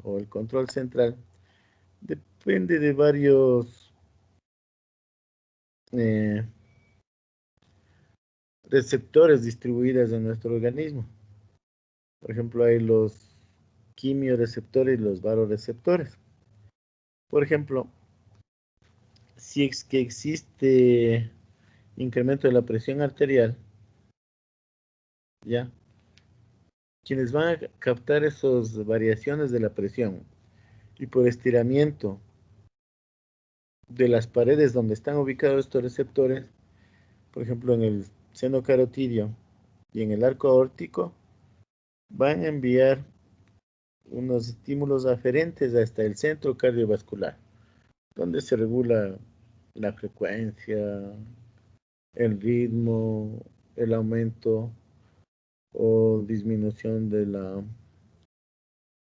o el control central depende de varios receptores distribuidos en nuestro organismo. Por ejemplo, hay los quimioreceptores y los varoreceptores. Por ejemplo, si es que existe incremento de la presión arterial, ¿ya? Quienes van a captar esas variaciones de la presión y por estiramiento de las paredes donde están ubicados estos receptores, por ejemplo en el seno carotidio y en el arco aórtico, van a enviar unos estímulos aferentes hasta el centro cardiovascular, donde se regula la frecuencia, el ritmo, el aumento o disminución de la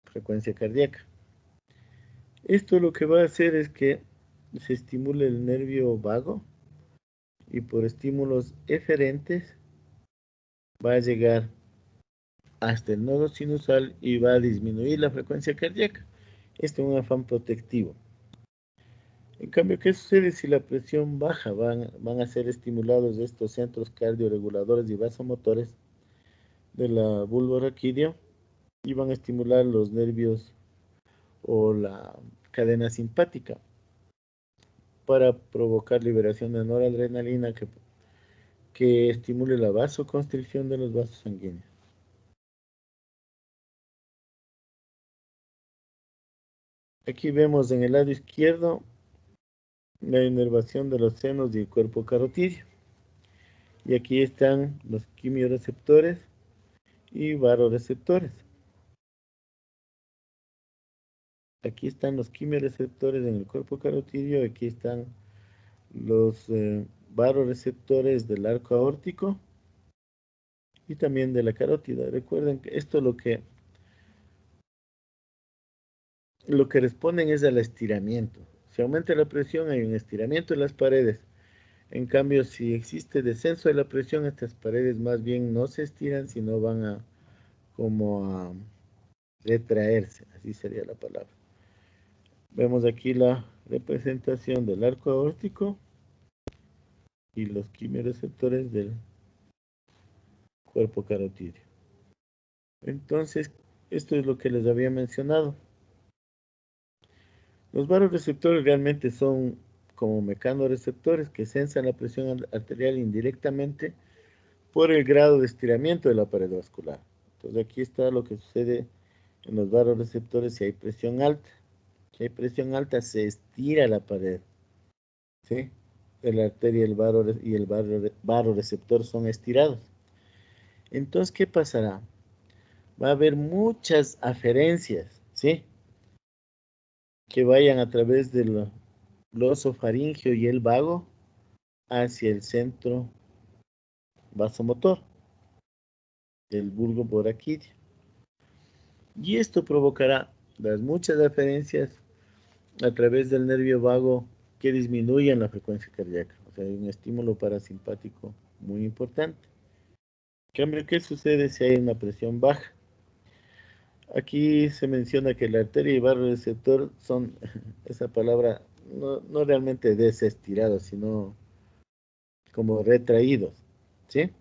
frecuencia cardíaca. Esto lo que va a hacer es que se estimule el nervio vago y por estímulos eferentes va a llegar hasta el nodo sinusal y va a disminuir la frecuencia cardíaca. Este es un afán protectivo. En cambio, ¿qué sucede si la presión baja? Van a ser estimulados estos centros cardioreguladores y vasomotores de la bulbo raquídeo y van a estimular los nervios o la cadena simpática para provocar liberación de noradrenalina que estimule la vasoconstricción de los vasos sanguíneos. Aquí vemos en el lado izquierdo la inervación de los senos y el cuerpo carotidio. Y aquí están los quimioreceptores y varoreceptores. Aquí están los quimioreceptores en el cuerpo carotidio, aquí están los varoreceptores del arco aórtico y también de la carótida. Recuerden que esto lo que responden es al estiramiento. Si aumenta la presión, hay un estiramiento de las paredes. En cambio, si existe descenso de la presión, estas paredes más bien no se estiran, sino van a retraerse, así sería la palabra. Vemos aquí la representación del arco aórtico y los quimioreceptores del cuerpo carotidio. Entonces, esto es lo que les había mencionado. Los varoreceptores realmente son como mecanorreceptores que sensan la presión arterial indirectamente por el grado de estiramiento de la pared vascular. Entonces aquí está lo que sucede en los varoreceptores si hay presión alta. Si hay presión alta se estira la pared, ¿sí? La arteria y el varoreceptor son estirados. Entonces, ¿qué pasará? Va a haber muchas aferencias, ¿sí? Que vayan a través del glosofaringeo y el vago hacia el centro vasomotor del bulbo boraquídeo. Y esto provocará las muchas aferencias a través del nervio vago que disminuyan la frecuencia cardíaca. O sea, hay un estímulo parasimpático muy importante. En cambio, ¿qué sucede si hay una presión baja? Aquí se menciona que la arteria y varoreceptor son, esa palabra, no realmente desestirados, sino como retraídos, ¿sí?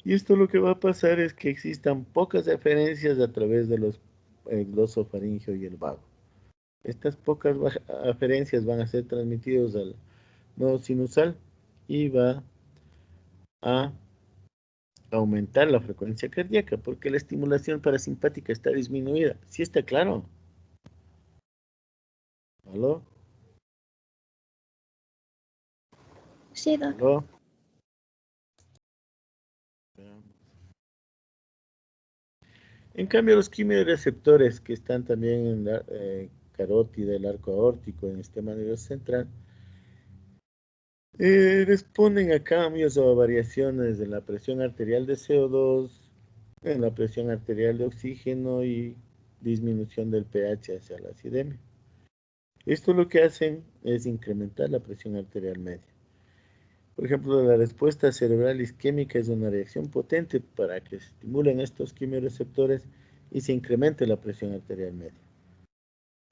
Y esto lo que va a pasar es que existan pocas aferencias a través de los glosofaringeo y el vago. Estas pocas aferencias van a ser transmitidas al nodo sinusal y va a aumentar la frecuencia cardíaca porque la estimulación parasimpática está disminuida. ¿Sí está claro? ¿Aló? Sí, doc. ¿Aló? En cambio, los quimioreceptores que están también en la carótida, el arco aórtico, en el sistema nervioso central, responden a cambios o a variaciones en la presión arterial de CO2, en la presión arterial de oxígeno y disminución del pH hacia la acidemia. Esto lo que hacen es incrementar la presión arterial media. Por ejemplo, la respuesta cerebral isquémica es una reacción potente para que se estimulen estos quimioreceptores y se incremente la presión arterial media.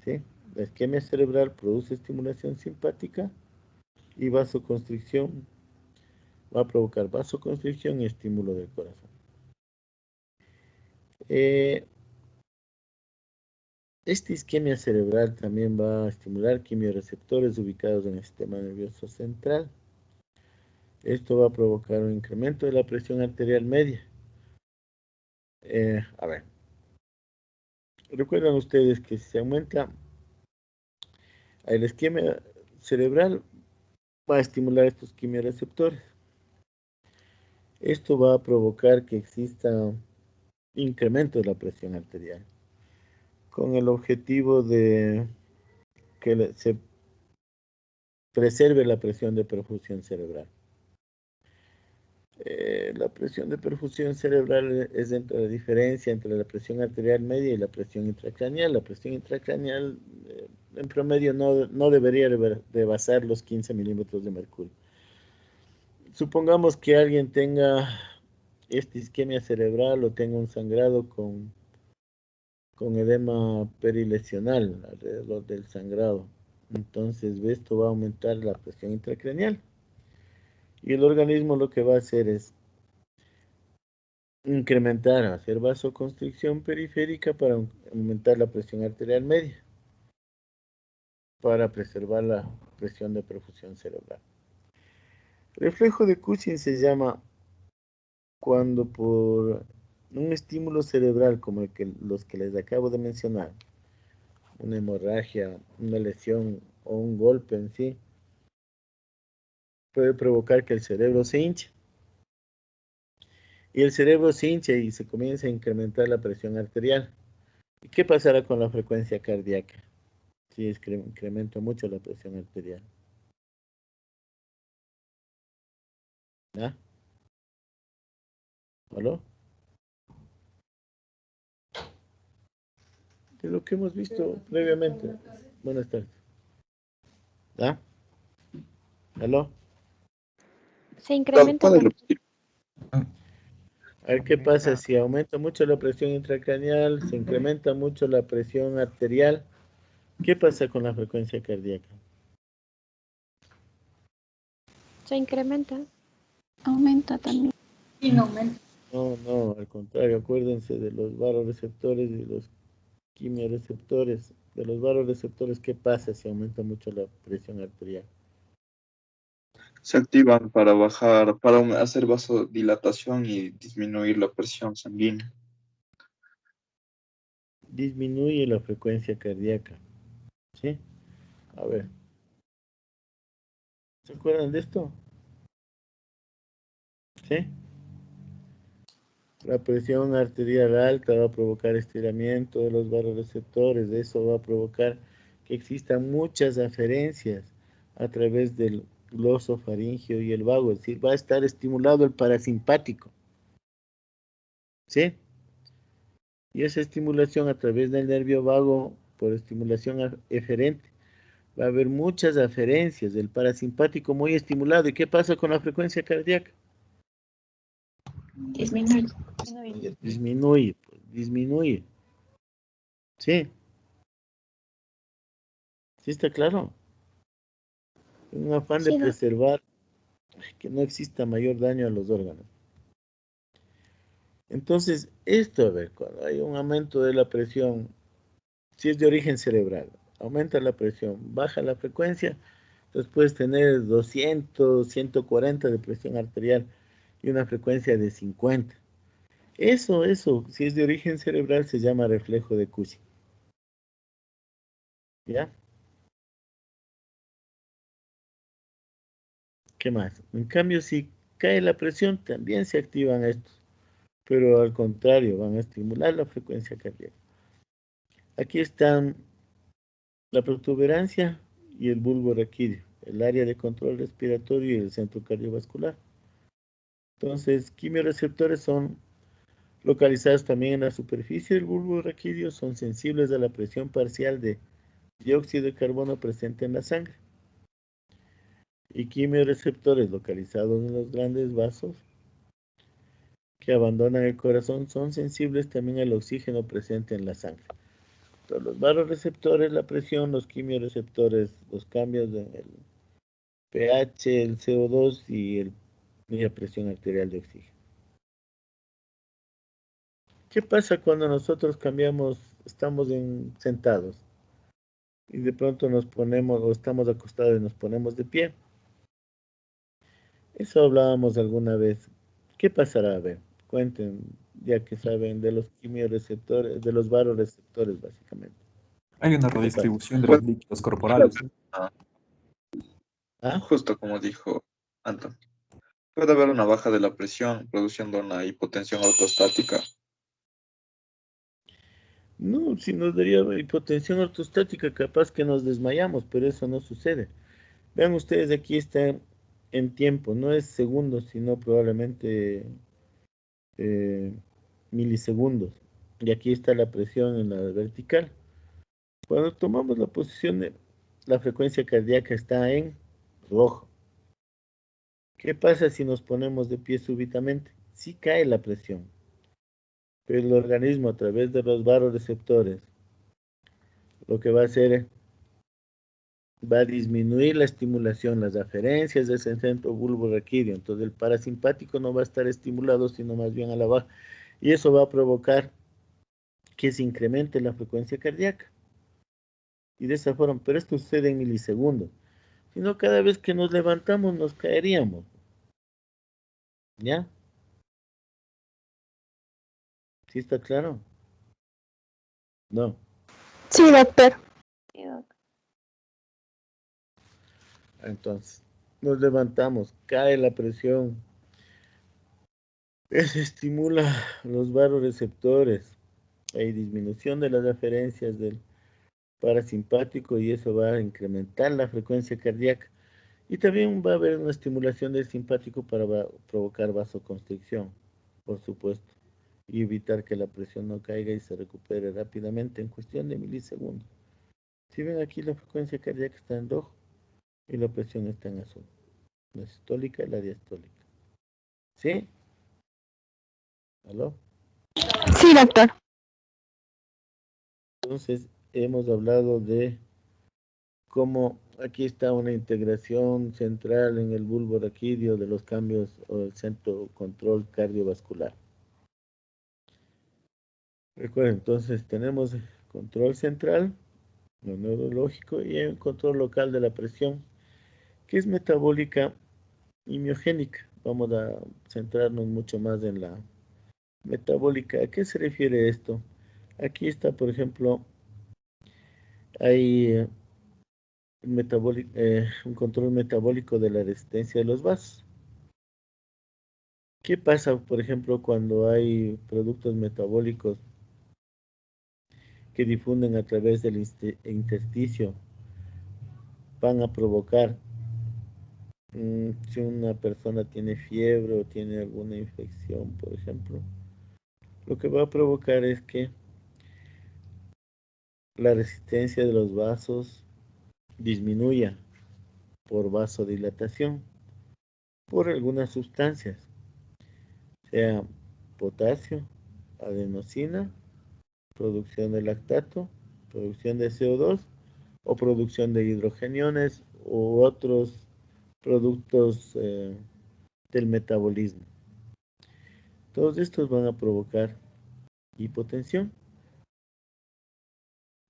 ¿sí? La isquemia cerebral produce estimulación simpática y vasoconstricción, va a provocar vasoconstricción y estímulo del corazón. Esta isquemia cerebral también va a estimular quimiorreceptores ubicados en el sistema nervioso central. Esto va a provocar un incremento de la presión arterial media. A ver, recuerdan ustedes que si se aumenta la isquemia cerebral, va a estimular estos quimiorreceptores. Esto va a provocar que exista incremento de la presión arterial, con el objetivo de que se preserve la presión de perfusión cerebral. La presión de perfusión cerebral es dentro de la diferencia entre la presión arterial media y la presión intracraneal. La presión intracraneal en promedio no debería rebasar los 15 milímetros de mercurio. Supongamos que alguien tenga esta isquemia cerebral o tenga un sangrado con edema perilesional alrededor del sangrado. Entonces, esto va a aumentar la presión intracraneal. Y el organismo lo que va a hacer es incrementar, hacer vasoconstricción periférica para aumentar la presión arterial media, para preservar la presión de perfusión cerebral. Reflejo de Cushing se llama cuando por un estímulo cerebral como los que les acabo de mencionar, una hemorragia, una lesión o un golpe en sí, puede provocar que el cerebro se hinche. Y el cerebro se hincha y se comienza a incrementar la presión arterial. ¿Y qué pasará con la frecuencia cardíaca? Si es que incrementa mucho la presión arterial. ¿Ah? ¿Aló? De lo que hemos visto previamente. Buenas tardes. ¿Ah? ¿Aló? Se incrementa ¿Puede la... repetir? A ver qué pasa si aumenta mucho la presión intracraneal, se incrementa mucho la presión arterial. ¿Qué pasa con la frecuencia cardíaca? Se incrementa. Aumenta también. Sí, no aumenta. No, al contrario, acuérdense de los vasoreceptores y los quimiorreceptores. De los vasoreceptores, ¿qué pasa si aumenta mucho la presión arterial? Se activan para bajar, para hacer vasodilatación y disminuir la presión sanguínea. Disminuye la frecuencia cardíaca. ¿Sí? A ver. ¿Se acuerdan de esto? ¿Sí? La presión arterial alta va a provocar estiramiento de los vasoreceptores. Eso va a provocar que existan muchas aferencias a través del glosofaringeo y el vago. Es decir, va a estar estimulado el parasimpático. ¿Sí? Y esa estimulación a través del nervio vago por estimulación eferente. Va a haber muchas aferencias del parasimpático muy estimulado. ¿Y qué pasa con la frecuencia cardíaca? Disminuye. Disminuye, pues, disminuye. ¿Sí? ¿Sí está claro? En un afán de Sí, preservar que no exista mayor daño a los órganos. Entonces, esto, a ver, cuando hay un aumento de la presión, si es de origen cerebral, aumenta la presión, baja la frecuencia, entonces puedes tener 200, 140 de presión arterial y una frecuencia de 50. Eso, si es de origen cerebral, se llama reflejo de Cushing. ¿Ya? ¿Qué más? En cambio, si cae la presión, también se activan estos, pero al contrario, van a estimular la frecuencia cardíaca. Aquí están la protuberancia y el bulbo raquídeo, el área de control respiratorio y el centro cardiovascular. Entonces, quimiorreceptores son localizados también en la superficie del bulbo raquídeo, son sensibles a la presión parcial de dióxido de carbono presente en la sangre. Y quimiorreceptores localizados en los grandes vasos que abandonan el corazón son sensibles también al oxígeno presente en la sangre. Entonces, los vasoreceptores, la presión, los quimioreceptores, los cambios en el pH, el CO2 y la presión arterial de oxígeno. ¿Qué pasa cuando nosotros cambiamos, estamos sentados y de pronto nos ponemos o estamos acostados y nos ponemos de pie? Eso hablábamos alguna vez. ¿Qué pasará? A ver, cuenten, ya que saben de los quimioreceptores, de los vasoreceptores, básicamente. Hay una ¿Qué te pasa? redistribución de los líquidos corporales. ¿Ah? Justo como dijo Anton. Puede haber una baja de la presión produciendo una hipotensión ortostática. No, si nos daría hipotensión ortostática, capaz que nos desmayamos, pero eso no sucede. Vean ustedes, aquí está en tiempo, no es segundos, sino probablemente eh, milisegundos. Y aquí está la presión en la vertical. Cuando tomamos la posición de la frecuencia cardíaca está en rojo. ¿Qué pasa si nos ponemos de pie súbitamente? Sí cae la presión, pero el organismo a través de los vasoreceptores lo que va a hacer va a disminuir la estimulación, las aferencias de ese centro bulborraquídeo. Entonces el parasimpático no va a estar estimulado, sino más bien a la baja. Y eso va a provocar que se incremente la frecuencia cardíaca. Y de esa forma, pero esto sucede en milisegundos. Si no, cada vez que nos levantamos nos caeríamos. ¿Ya? ¿Sí está claro? No. Sí, doctor. Entonces, nos levantamos, cae la presión, se estimula los vasoreceptores, hay disminución de las aferencias del parasimpático y eso va a incrementar la frecuencia cardíaca. Y también va a haber una estimulación del simpático para provocar vasoconstricción, por supuesto, y evitar que la presión no caiga y se recupere rápidamente en cuestión de milisegundos. Si ven aquí, la frecuencia cardíaca está en rojo y la presión está en azul. La sistólica y la diastólica. ¿Sí? ¿Aló? Sí, doctor. Entonces, hemos hablado de cómo aquí está una integración central en el bulbo raquídeo de los cambios o el centro control cardiovascular. Recuerden, entonces tenemos control central, lo neurológico, y hay un control local de la presión, que es metabólica y miogénica. Vamos a centrarnos mucho más en la metabólica. ¿A qué se refiere esto? Aquí está, por ejemplo, hay un control metabólico de la resistencia de los vasos. ¿Qué pasa, por ejemplo, cuando hay productos metabólicos que difunden a través del intersticio? Van a provocar, si una persona tiene fiebre o tiene alguna infección, por ejemplo, lo que va a provocar es que la resistencia de los vasos disminuya por vasodilatación, por algunas sustancias, sea potasio, adenosina, producción de lactato, producción de CO2 o producción de hidrogeniones u otros productos del metabolismo. Todos estos van a provocar hipotensión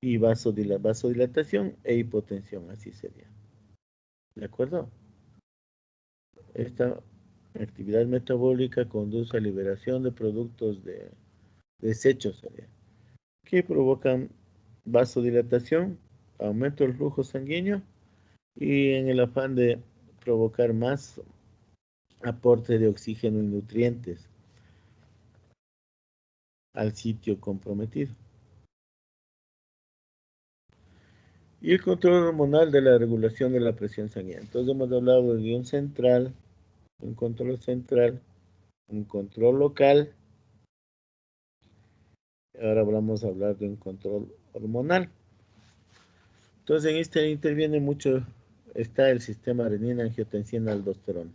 y vasodilatación e hipotensión, así sería. ¿De acuerdo? Esta actividad metabólica conduce a liberación de productos de desechos que provocan vasodilatación, aumento del flujo sanguíneo y en el afán de provocar más aporte de oxígeno y nutrientes al sitio comprometido. Y el control hormonal de la regulación de la presión sanguínea. Entonces hemos hablado de un central, un control central, un control local. Ahora vamos a hablar de un control hormonal. Entonces en este interviene mucho, está el sistema renina, angiotensina, aldosterona.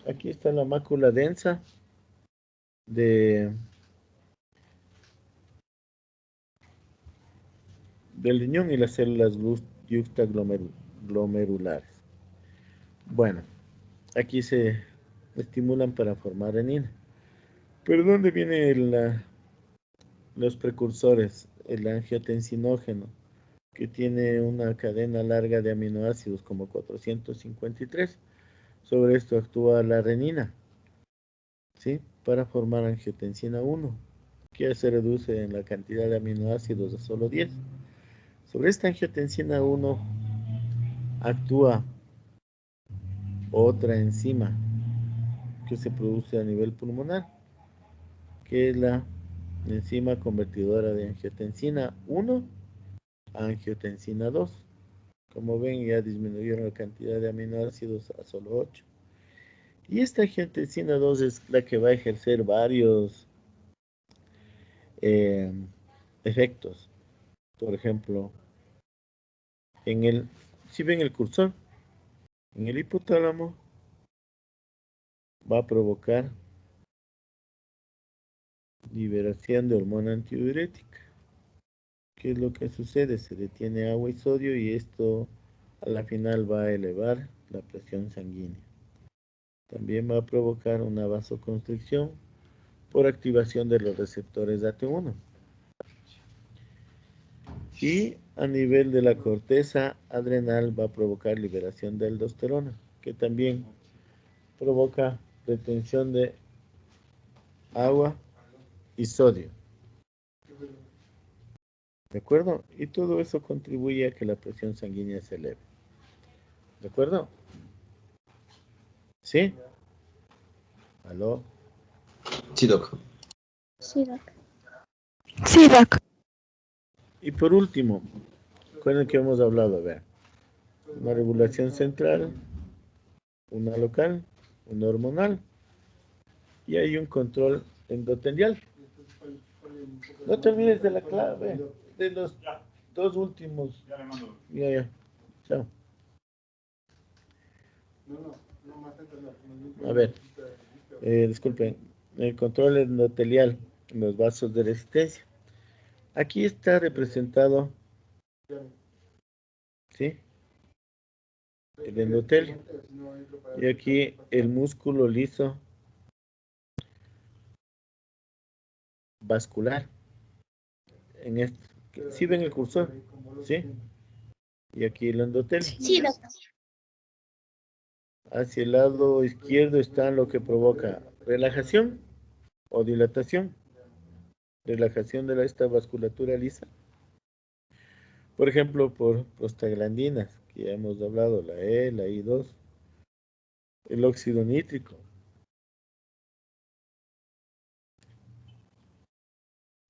Aquí está la mácula densa de del riñón y las células yuxtaglomerulares. Bueno, aquí se estimulan para formar renina. ¿Pero dónde vienen los precursores? El angiotensinógeno, que tiene una cadena larga de aminoácidos como 453. Sobre esto actúa la renina, ¿sí? Para formar angiotensina 1, que se reduce en la cantidad de aminoácidos a solo 10. Sobre esta angiotensina 1 actúa otra enzima que se produce a nivel pulmonar, que es la enzima convertidora de angiotensina 1 a angiotensina 2. Como ven, ya disminuyeron la cantidad de aminoácidos a solo 8. Y esta angiotensina 2 es la que va a ejercer varios efectos. Por ejemplo, si ven el cursor, en el hipotálamo va a provocar liberación de hormona antidiurética. ¿Qué es lo que sucede? Se detiene agua y sodio y esto a la final va a elevar la presión sanguínea. También va a provocar una vasoconstricción por activación de los receptores AT1. Y a nivel de la corteza adrenal va a provocar liberación de aldosterona, que también provoca retención de agua y sodio. ¿De acuerdo? Y todo eso contribuye a que la presión sanguínea se eleve. ¿De acuerdo? ¿Sí? ¿Aló? Sí, Doc. Sí, Doc. Sí, Doc. Y por último, recuerden que hemos hablado, a ver, una regulación central, una local, una hormonal, y hay un control endotelial. No te olvides de la clave, de los dos últimos. Ya. Chao. A ver, disculpen, el control endotelial, los vasos de resistencia. Aquí está representado, ¿sí? El endotelio. Y aquí el músculo liso vascular. En este, ¿sí ven el cursor? ¿Sí? Y aquí el endotelio. Sí, Doc. Hacia el lado izquierdo está lo que provoca relajación o dilatación. Relajación de esta vasculatura lisa. Por ejemplo, por prostaglandinas, que ya hemos hablado, la E, la I2. El óxido nítrico.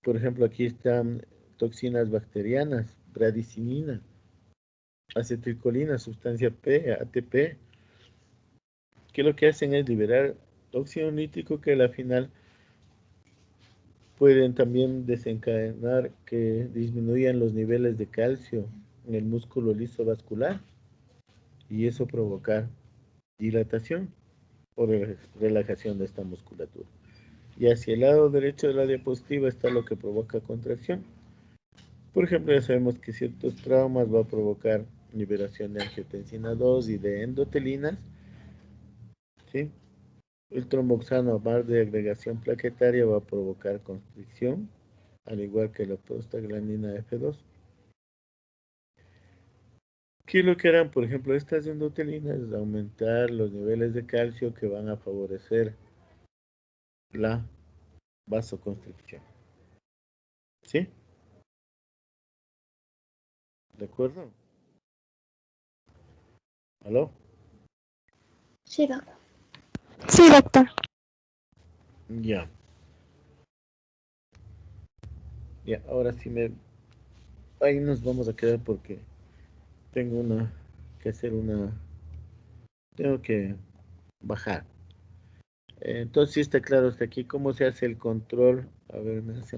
Por ejemplo, aquí están toxinas bacterianas, bradicinina, acetilcolina, sustancia P, ATP, que lo que hacen es liberar óxido nítrico que al final pueden también desencadenar que disminuyan los niveles de calcio en el músculo liso vascular y eso provocar dilatación o relajación de esta musculatura. Y hacia el lado derecho de la diapositiva está lo que provoca contracción. Por ejemplo, ya sabemos que ciertos traumas va a provocar liberación de angiotensina 2 y de endotelinas, ¿sí? El tromboxano más de agregación plaquetaria va a provocar constricción, al igual que la prostaglandina F2. ¿Qué es lo que harán? Por ejemplo, estas endotelinas aumentar los niveles de calcio que van a favorecer la vasoconstricción. ¿Sí? ¿De acuerdo? ¿Aló? Sí, Doc. Sí, doctor. Ya. Ya, ahora sí ahí nos vamos a quedar porque tengo tengo que bajar. Entonces sí está claro hasta aquí cómo se hace el control. A ver, me hace